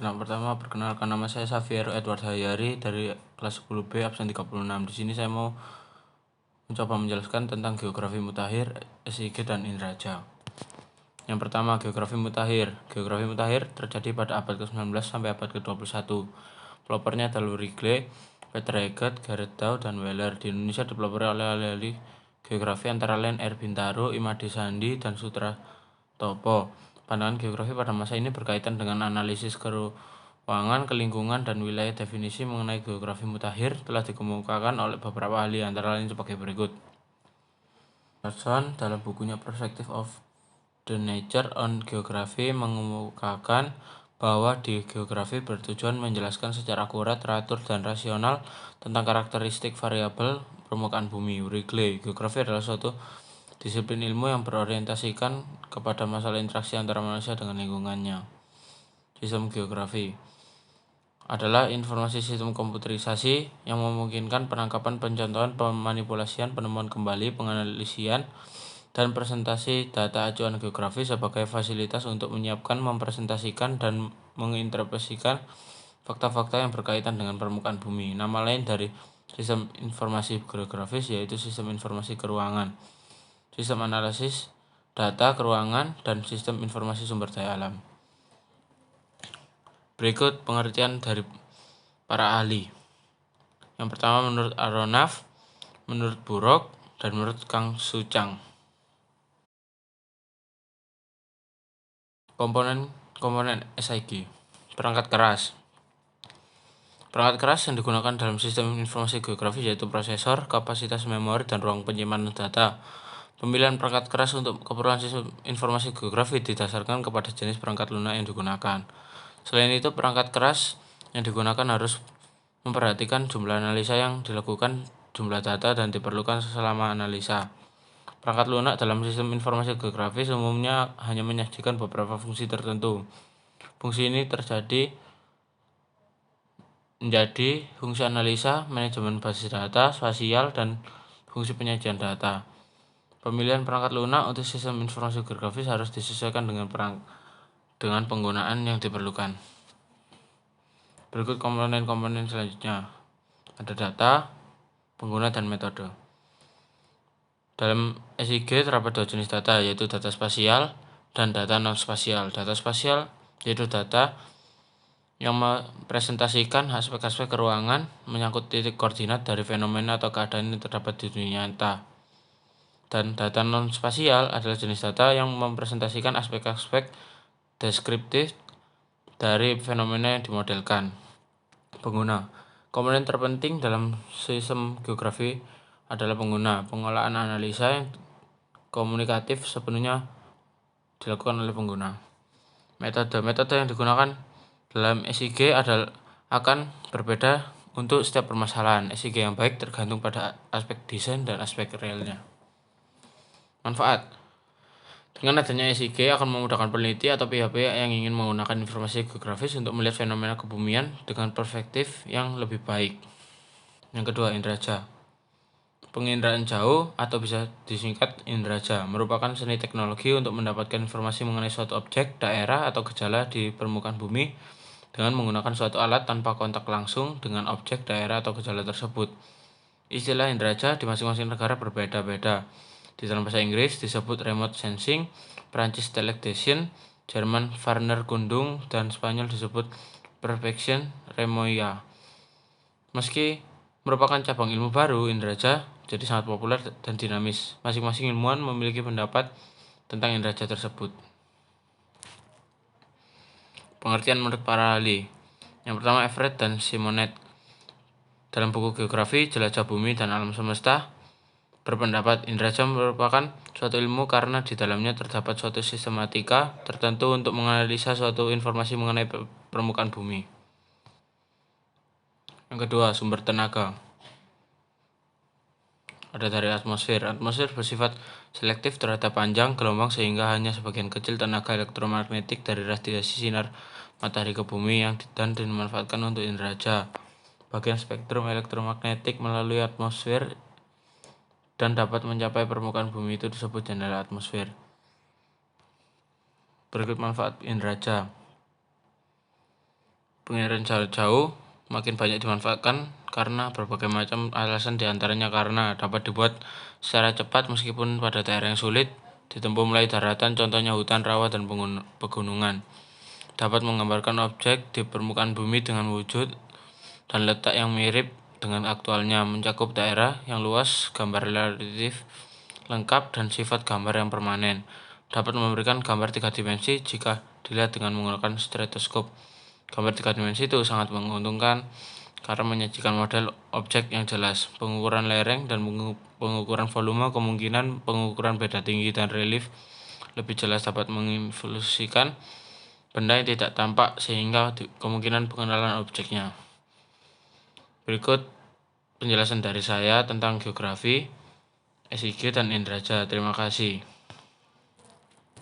Pertama, perkenalkan, nama saya Xavier Edward Hayari dari kelas 10B absen 36. Di sini saya mau mencoba menjelaskan tentang geografi mutakhir, SIG dan Indraja. Yang pertama, geografi mutakhir. Geografi mutakhir terjadi pada abad ke-19 sampai abad ke-21. Pelopornya adalah Wrigley, Peter Heget, Gareth Dow, dan Weller. Di Indonesia dipelopori oleh ahli geografi antara lain R. Bintaro, Imade Sandi, dan Sutratopo. Pandangan geografi pada masa ini berkaitan dengan analisis keruangan, kelingkungan, dan wilayah. Definisi mengenai geografi mutakhir telah dikemukakan oleh beberapa ahli antara lain sebagai berikut. Johnson dalam bukunya Perspective of the Nature on Geography mengemukakan bahwa di geografi bertujuan menjelaskan secara akurat, teratur, dan rasional tentang karakteristik variabel permukaan bumi. Wrigley, geografi adalah suatu disiplin ilmu yang berorientasikan kepada masalah interaksi antara manusia dengan lingkungannya. Sistem geografi adalah informasi sistem komputerisasi yang memungkinkan penangkapan, pencontohan, pemanipulasian, penemuan kembali, penganalisian, dan presentasi data acuan geografi sebagai fasilitas untuk menyiapkan, mempresentasikan, dan menginterpretasikan fakta-fakta yang berkaitan dengan permukaan bumi. Nama lain dari sistem informasi geografis yaitu sistem informasi keuangan, sistem analisis data keuangan, dan sistem informasi sumber daya alam. Berikut pengertian dari para ahli. Yang pertama menurut Aronoff, menurut Burok, dan menurut Kang Suchang. Komponen SIG. Perangkat keras. Perangkat keras yang digunakan dalam sistem informasi geografi yaitu prosesor, kapasitas memori, dan ruang penyimpanan data. Pemilihan perangkat keras untuk keperluan sistem informasi geografi didasarkan kepada jenis perangkat lunak yang digunakan. Selain itu, perangkat keras yang digunakan harus memperhatikan jumlah analisa yang dilakukan, jumlah data, dan diperlukan selama analisa. Perangkat lunak dalam sistem informasi geografis umumnya hanya menyajikan beberapa fungsi tertentu. Fungsi ini menjadi fungsi analisa, manajemen basis data, spasial, dan fungsi penyajian data. Pemilihan perangkat lunak untuk sistem informasi geografis harus disesuaikan dengan penggunaan yang diperlukan. Berikut komponen-komponen selanjutnya. Ada data, pengguna, dan metode. Dalam SIG terdapat dua jenis data, yaitu data spasial dan data non-spasial. Data spasial yaitu data yang merepresentasikan aspek-aspek ruangan menyangkut titik koordinat dari fenomena atau keadaan yang terdapat di dunia nyata. Dan data non-spasial adalah jenis data yang merepresentasikan aspek-aspek deskriptif dari fenomena yang dimodelkan. Pengguna. Komponen terpenting dalam sistem geografi adalah pengguna. Pengolahan analisa yang komunikatif sepenuhnya dilakukan oleh pengguna. Metode yang digunakan dalam SIG akan berbeda untuk setiap permasalahan. SIG yang baik tergantung pada aspek desain dan aspek realnya. Manfaat. Dengan adanya SIG akan memudahkan peneliti atau pihak-pihak yang ingin menggunakan informasi geografis untuk melihat fenomena kebumian dengan perspektif yang lebih baik. Yang kedua, Indraja. Penginderaan jauh atau bisa disingkat Indraja merupakan seni teknologi untuk mendapatkan informasi mengenai suatu objek, daerah, atau gejala di permukaan bumi dengan menggunakan suatu alat tanpa kontak langsung dengan objek, daerah, atau gejala tersebut. Istilah Indraja di masing-masing negara berbeda-beda. Di dalam bahasa Inggris disebut remote sensing, Prancis television, Jerman Fernerkundung, dan Spanyol disebut perception remoia. Meski merupakan cabang ilmu baru, Indraja jadi sangat populer dan dinamis. Masing-masing ilmuwan memiliki pendapat tentang Indraja tersebut. Pengertian menurut para ahli. Yang pertama, Everett dan Simonet dalam buku Geografi, Jelajah Bumi dan Alam Semesta berpendapat Indraja merupakan suatu ilmu karena di dalamnya terdapat suatu sistematika tertentu untuk menganalisa suatu informasi mengenai permukaan bumi. Yang kedua, sumber tenaga. Ada dari atmosfer. Atmosfer bersifat selektif terhadap panjang gelombang sehingga hanya sebagian kecil tenaga elektromagnetik dari radiasi sinar matahari ke bumi dan dimanfaatkan untuk Indraja. Bagian spektrum elektromagnetik melalui atmosfer dan dapat mencapai permukaan bumi itu disebut jendela atmosfer. Berikut manfaat Indraja. Penglihatan jarak jauh makin banyak dimanfaatkan karena berbagai macam alasan, diantaranya karena dapat dibuat secara cepat meskipun pada daerah yang sulit ditempuh mulai daratan, contohnya hutan rawa dan pegunungan. Dapat menggambarkan objek di permukaan bumi dengan wujud dan letak yang mirip dengan aktualnya, mencakup daerah yang luas, gambar relatif lengkap, dan sifat gambar yang permanen. Dapat memberikan gambar 3 dimensi jika dilihat dengan menggunakan stetoskop. Gambar 3 dimensi itu sangat menguntungkan karena menyajikan model objek yang jelas, pengukuran lereng, dan pengukuran volume. Kemungkinan pengukuran beda tinggi dan relief lebih jelas dapat menginfluensikan benda yang tidak tampak sehingga kemungkinan pengenalan objeknya. Berikut penjelasan dari saya tentang geografi, SIG, dan Indraja. Terima kasih.